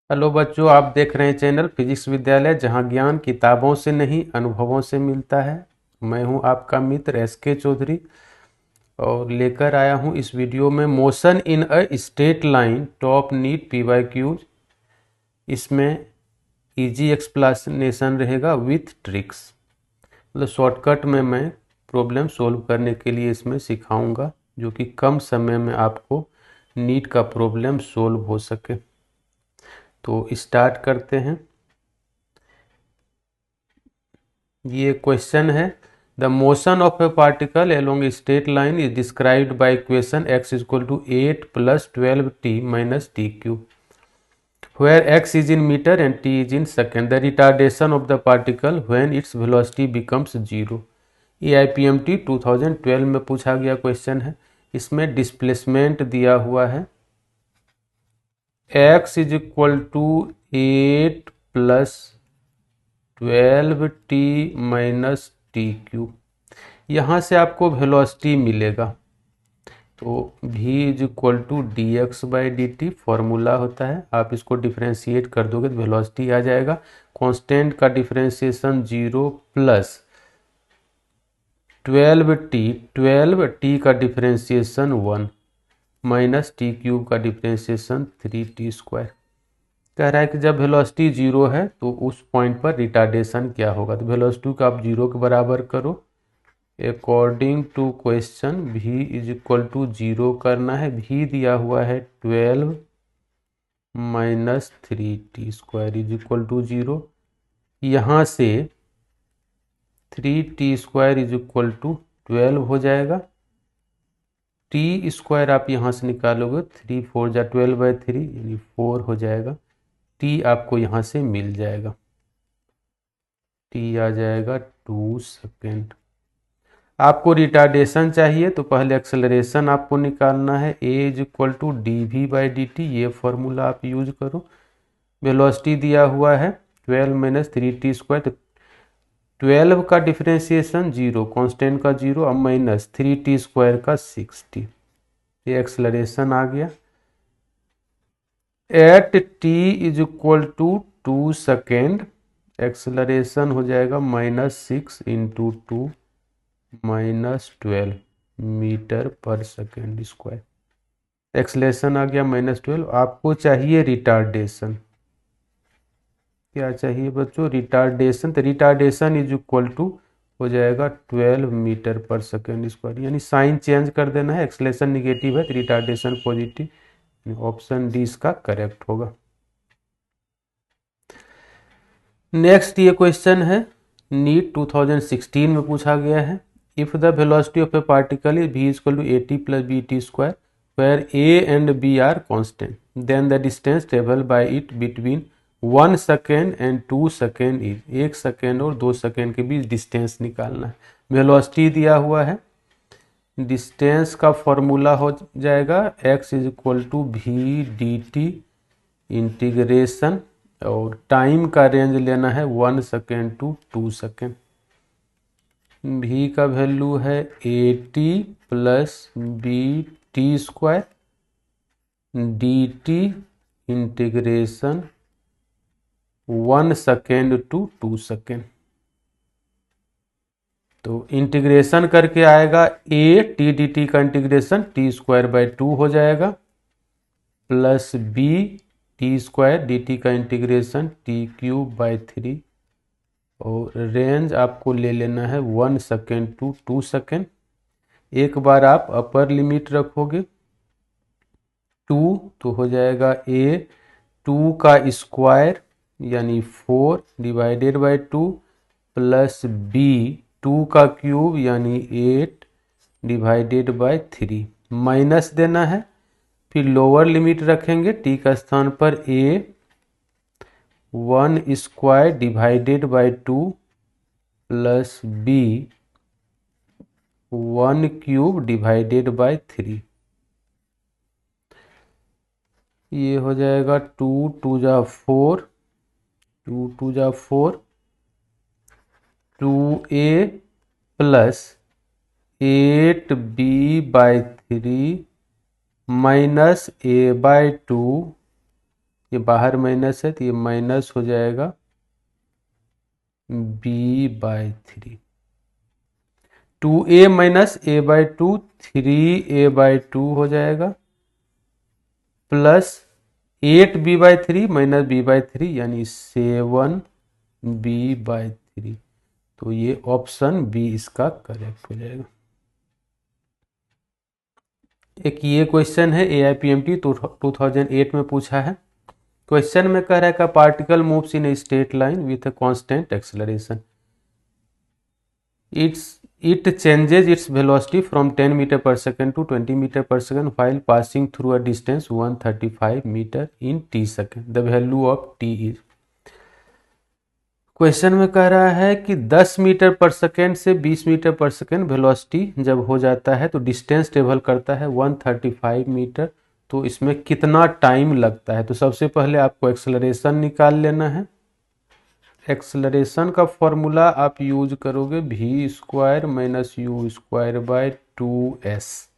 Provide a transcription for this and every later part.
Hello बच्चों, आप देख रहे हैं चैनल फिजिक्स विद्यालय, जहां ज्ञान किताबों से नहीं अनुभवों से मिलता है। मैं हूं आपका मित्र एस.के. चौधरी और लेकर आया हूं इस वीडियो में motion in a straight line top NEET PYQs. इसमें इजी एक्सप्लेनेशन रहेगा विथ ट्रिक्स। मतलब शॉर्टकट में मैं प्रॉब्लम सॉल्व करने के लिए इसमें सिखाऊंगा, जो कि कम समय में आपको नीट का प्रॉब्लम सॉल्व हो सके। तो स्टार्ट करते हैं। ये क्वेश्चन है, the motion of a particle along a straight line is described by equation x equal to 8 plus 12t minus t cube, where x is in meter and t is in second. The retardation of the particle when its velocity becomes 0. AIPMT 2012 में पूछा गया question है। इसमें displacement दिया हुआ है x is equal to 8 plus 12t minus t cube. यहाँ से आपको वेलोसिटी मिलेगा, तो v is equal to d x by d t formula होता है। आप इसको डिफ्रेंशिएट कर दोगे तो वेलोसिटी आ जाएगा। कांस्टेंट का डिफ्रेंशिएशन 0 प्लस 12t का डिफ्रेंशिएशन 1 माइनस टी क्यूब का डिफ्रेंशिएशन 3t स्क्वायर। कह रहा है कि जब वेलोसिटी 0 है तो उस पॉइंट पर रिटार्डेशन क्या होगा। तो वेलोसिटी को आप 0 के बराबर करो। According to question v is equal to 0 करना है। v दिया हुआ है 12 minus 3t square is equal to 0। यहाँ से 3t square is equal to 12 हो जाएगा। t स्क्वायर आप यहाँ से निकालोगे, 3 4 जा 12/3 यानी 4 हो जाएगा। t आपको यहाँ से मिल जाएगा, t आ जाएगा 2 सेकेंड। आपको रिटार्डेशन चाहिए तो पहले एक्सेलरेशन आपको निकालना है। a is equal to d v by d t, ये फॉर्मूला आप यूज करो। वेलोसिटी दिया हुआ है 12 माइनस 3t स्क्वायर, तो 12 का डिफ्रेंशिएशन 0, कांस्टेंट का 0, अब माइनस 3t स्क्वायर का 60। ये एक्सेलरेशन आ गया। At t is equal to 2 second, acceleration हो जाएगा -6 into 2 minus 12 metre per second square. Acceleration आ गया -12। आपको चाहिए रिटार्डेशन। क्या चाहिए बच्चों? रिटार्डेशन। तो रिटार्डेशन इज इक्वल टू हो जाएगा 12 मीटर पर सेकेंड स्क्वायर, यानी साइन चेंज कर देना है। एक्सलेशन निगेटिव है तो रिटार्डेशन पॉजिटिव। ऑप्शन डी इसका करेक्ट होगा। नेक्स्ट ये क्वेश्चन है, नीट 2016 में पूछा गया है। If the velocity of a particle is v equal to 80 plus b t square, where a and b are constant, then the distance travel by it between 1 second and 2 second is. 1 second और 2 second के बीच distance निकालना है। Velocity दिया हुआ है, distance का formula हो जाएगा x is equal to v d t integration, और टाइम का रेंज लेना है 1 सेकेंड टू 2 सेकेंड। v का वैल्यू है 80 plus b t square d t integration 1 second to 2 second. तो इंटीग्रेशन करके आएगा a टी डी टी का इंटीग्रेशन टी स्क्वायर बाई 2 हो जाएगा, plus b t square d t का इंटीग्रेशन टी क्यूब बाई 3, और रेंज आपको ले लेना है 1 सेकेंड टू 2 सेकेंड। एक बार आप अपर लिमिट रखोगे 2 तो हो जाएगा a 2 का स्क्वायर यानी 4 डिवाइडेड बाई 2, प्लस b 2 का क्यूब यानी 8 डिवाइडेड बाई 3, माइनस देना है। फिर लोअर लिमिट रखेंगे t का स्थान पर a 1 square divided by 2 plus b 1 cube divided by 3। ये हो जाएगा 2 2 जा 4, 2 2 जा 4, 2a plus 8b by 3 minus a by 2 ये बाहर माइनस है तो ये माइनस हो जाएगा b/3। 2a minus a/2 3a/2 हो जाएगा, प्लस 8b/3 माइनस b/3 यानी 7b/3। तो ये ऑप्शन बी इसका करेक्ट हो जाएगा। एक ये क्वेश्चन है AIPMT 2008 में पूछा है। क्वेश्चन में कह रहा है का particle moves in A straight line with a constant acceleration. It changes its velocity from 10 meter per second to 20 meter per second while passing through a distance 135 meter in t second. The value of t is। Question में कह रहा है कि 10 metre per second से 20 metre per second velocity जब हो जाता है तो डिस्टेंस ट्रेवल करता है 135 मीटर। तो इसमें कितना टाइम लगता है? तो सबसे पहले आपको एक्सेलरेशन निकाल लेना है। एक्सेलरेशन का फॉर्मूला आप यूज करोगे v² माइनस u²/2s।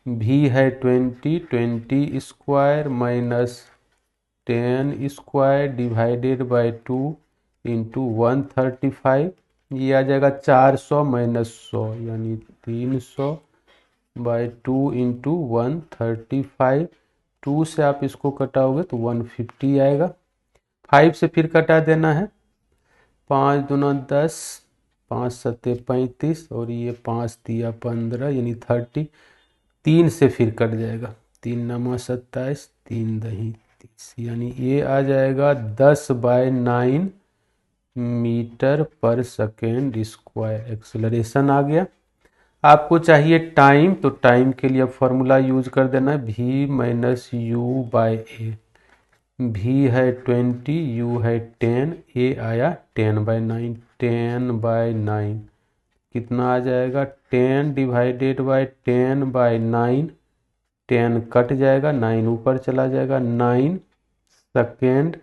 v है 20 माइनस 10² डिवाइडेड बाई 2 इंटू 135। ये आ जाएगा 400 माइनस 100 यानी 300/2 इंटू 135। 2 से आप इसको कटाओगे तो 150 आएगा। 5 से फिर कटा देना है। 5 दूना 10, 5 सत्ते 35 और ये 5 दिया 15 यानी 30। 3 से फिर कट जाएगा, 3 नमा 27, 3 दही 30 यानी ये आ जाएगा 10/9 metre per second square. Acceleration आ गया। आपको चाहिए टाइम, तो टाइम के लिए फॉर्मूला यूज कर देना है v माइनस u/a। v है 20, u है 10, a आया 10/9। 10/9 कितना आ जाएगा? 10 डिवाइडेड बाई 10/9। 10 कट जाएगा, 9 ऊपर चला जाएगा, 9 सेकेंड।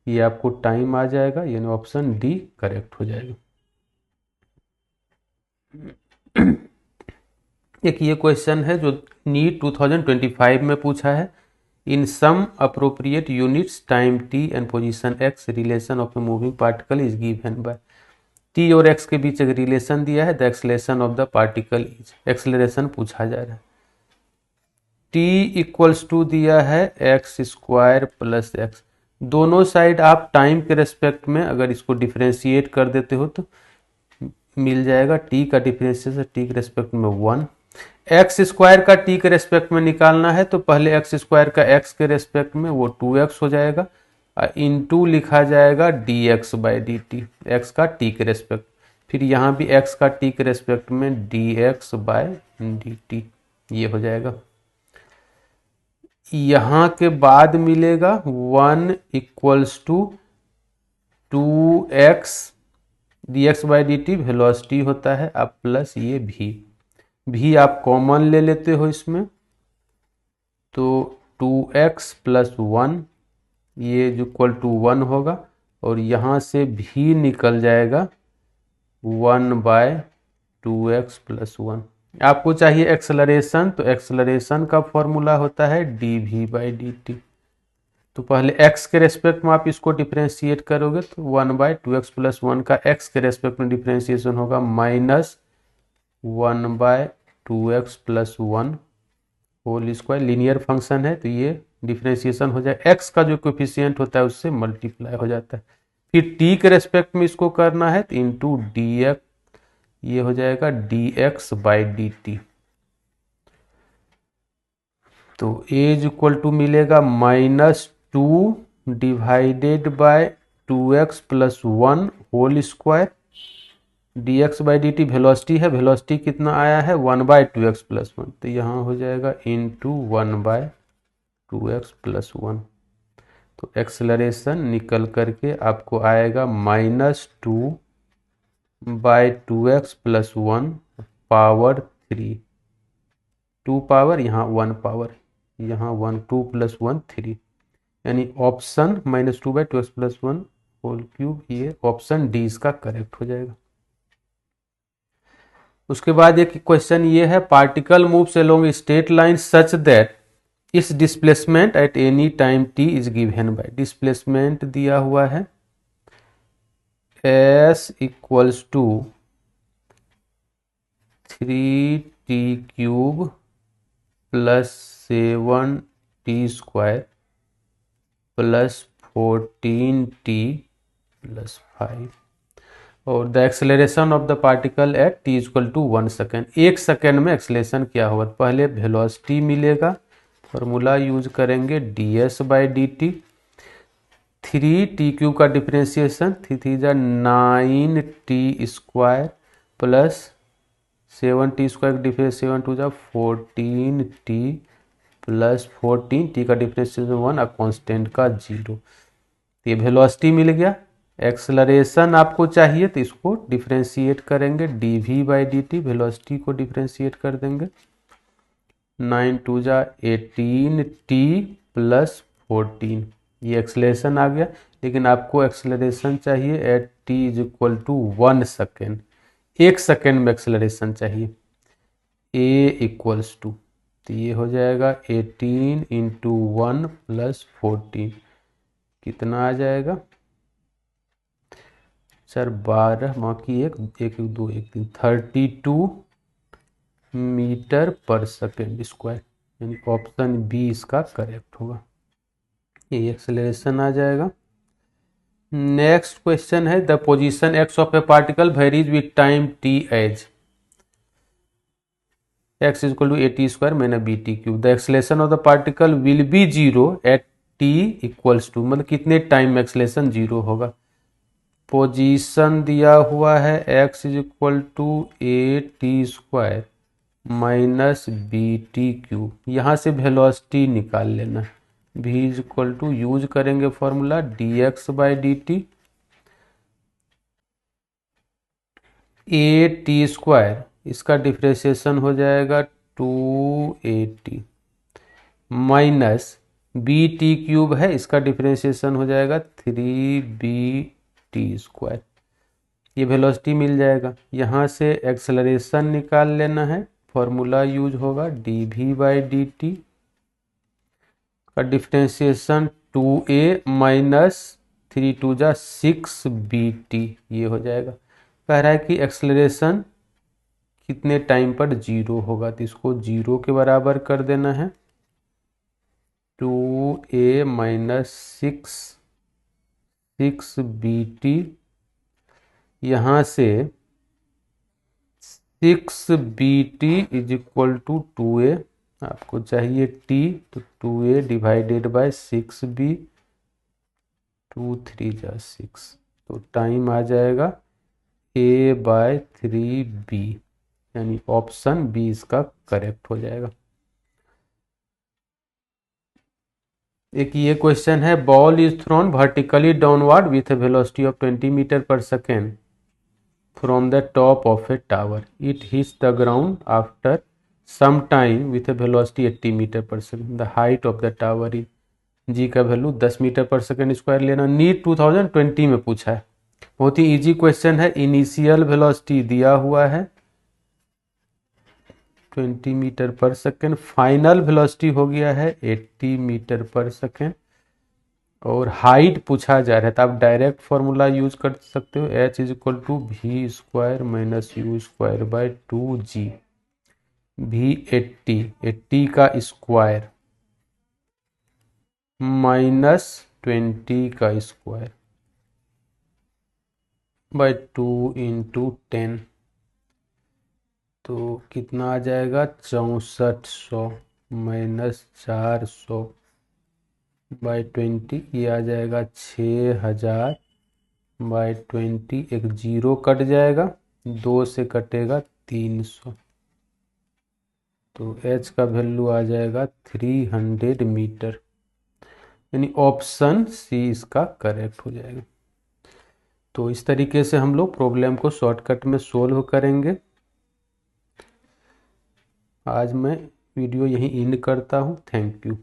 ये आपको टाइम आ जाएगा, यानी ऑप्शन डी करेक्ट हो जाएगा। एक ये क्वेश्चन है जो नीट 2025 में पूछा है। In some appropriate units time t and position x relation of a moving particle is given by. t और x के बीच एक रिलेशन दिया है, the acceleration of the particle is. Acceleration पूछा जा रहा है। t इक्वल्स टू दिया है x² प्लस x। दोनों साइड आप टाइम के रेस्पेक्ट में अगर इसको डिफ्रेंशिएट कर देते हो तो मिल जाएगा। t का डिफ्रेंशिएशन t के रेस्पेक्ट में 1। x² का t के रेस्पेक्ट में निकालना है तो पहले x² का x के रेस्पेक्ट में वो 2x हो जाएगा, इनटू लिखा जाएगा dx/dt। x का t के रेस्पेक्ट, फिर यहाँ भी x का t के रेस्पेक्ट में dx/dt। ये हो जाएगा। यहाँ के बाद मिलेगा 1 equals to 2x dx/dt velocity होता है, अब प्लस ये v आप कॉमन ले लेते हो इसमें, तो 2x प्लस 1 ये जो इक्वल टू 1 होगा और यहाँ से v निकल जाएगा 1/2x प्लस 1। आपको चाहिए एक्सेलरेशन, तो एक्सेलरेशन का फॉर्मूला होता है dv/dt। तो पहले x के रेस्पेक्ट में आप इसको डिफ्रेंशिएट करोगे तो 1/2x प्लस 1 का x के रेस्पेक्ट में डिफ्रेंशिएशन होगा minus 1/2x plus 1 whole square. Linear function है तो ये डिफ्रेंशिएशन हो जाए, x का जो कोफिशिएंट होता है उससे मल्टीप्लाई हो जाता है। फिर t के रेस्पेक्ट में इसको करना है तो इंटू dx, ये हो जाएगा dx/dt। तो एज इक्वल टू मिलेगा -2 divided by 2x plus 1 whole square. dx/dt velocity है, वेलोसिटी कितना आया है 1/2x प्लस 1, तो यहाँ हो जाएगा इंटू 1/2x प्लस 1। तो एक्सेलरेशन निकल करके आपको आएगा -2/2x प्लस 1 पावर 3। 2 पावर यहाँ 1 पावर, यहाँ 1 2 प्लस 1 3, यानी option -2/2x plus 1 whole cube, ये ऑप्शन डी इसका करेक्ट हो जाएगा। उसके बाद एक क्वेश्चन ये है, particle moves along straight line such that its displacement at any time t is given by, displacement दिया हुआ है s equals to 3t³ plus 7t² plus 14t plus 5 और the acceleration of the particle at t equal to 1 second. 1 second में acceleration क्या होगा, पहले velocity मिलेगा, formula use करेंगे ds/dt। 3t³ का differentiation 9t² plus 7t² difference 7 to 14t plus 14t का differentiation 1 और कांस्टेंट का 0। ये वेलोसिटी मिल गया। एक्सेलरेशन आपको चाहिए तो इसको डिफरेंशिएट करेंगे dv/dt, वेलोसिटी को डिफरेंशिएट कर देंगे 9 टू 18t प्लस 14, ये एक्सेलरेशन आ गया। लेकिन आपको एक्सेलरेशन चाहिए at t is equal to 1 second, 1 second में एक्सेलरेशन चाहिए। a इक्वल्स टू, तो ये हो जाएगा 18 इंटू 1 प्लस 14, कितना आ जाएगा सर 12 बाकी 1 1 2 1 3 32 मीटर पर सेकेंड स्क्वायर, यानी ऑप्शन बी इसका करेक्ट होगा। ये एक्सेलरेशन आ जाएगा। नेक्स्ट क्वेश्चन है the position x of a particle varies with time t as x is equal to at² minus bt³। The acceleration of the particle will be 0 at t equals to, मतलब कितने time में acceleration 0 होगा। Position दिया हुआ है x is equal to at² minus bt³, यहाँ से velocity निकाल लेना है। v is equal to use करेंगे फॉर्मूला dx/dt, at² इसका डिफ्रेंशिएशन हो जाएगा 2at माइनस bt³ है, इसका डिफ्रेंशिएशन हो जाएगा 3bt²। ये वेलोसिटी मिल जाएगा। यहाँ से एक्सेलरेशन निकाल लेना है, फॉर्मूला यूज होगा dv/dt का differentiation 2a minus 3 to 6bt, ये हो जाएगा। कह रहा है कि एक्सेलरेशन कितने टाइम पर 0 होगा, तो इसको 0 के बराबर कर देना है। 2a माइनस 6bt, यहाँ से 6bt is equal to 2a, आपको चाहिए t, तो 2a डिवाइडेड बाय 6b, 2 3 6, तो टाइम आ जाएगा a/3b, यानी ऑप्शन बी इसका करेक्ट हो जाएगा। एक ये क्वेश्चन है ball is thrown vertically downward with a velocity of 20 metre per second from the top of a tower, it hits the ground after some time with a velocity 80 metre per second, the height of the tower is, g का value 10 metre per second square लेना। NEET 2020 में पूछा है, बहुत ही easy question है। Initial velocity दिया हुआ है 20 metre per second, final velocity हो गया है 80 मीटर पर सेकेंड, और हाइट पूछा जा रहा है तो आप डायरेक्ट फॉर्मूला यूज कर सकते हो, h is equal to v² minus u² by 2g, v 80 का स्क्वायर माइनस 20 का स्क्वायर बाय 2 इंटू 10, तो कितना आ जाएगा 6400 माइनस 400 बाय 20, ये आ जाएगा 6000 बाय 20, एक 0 कट जाएगा, 2 से कटेगा 300, तो h का वैल्यू आ जाएगा 300 मीटर, यानी ऑप्शन सी इसका करेक्ट हो जाएगा। तो इस तरीके से हम लोग प्रॉब्लम को शॉर्टकट में सोल्व करेंगे। आज मैं वीडियो यहीं एंड करता हूँ। Thank you.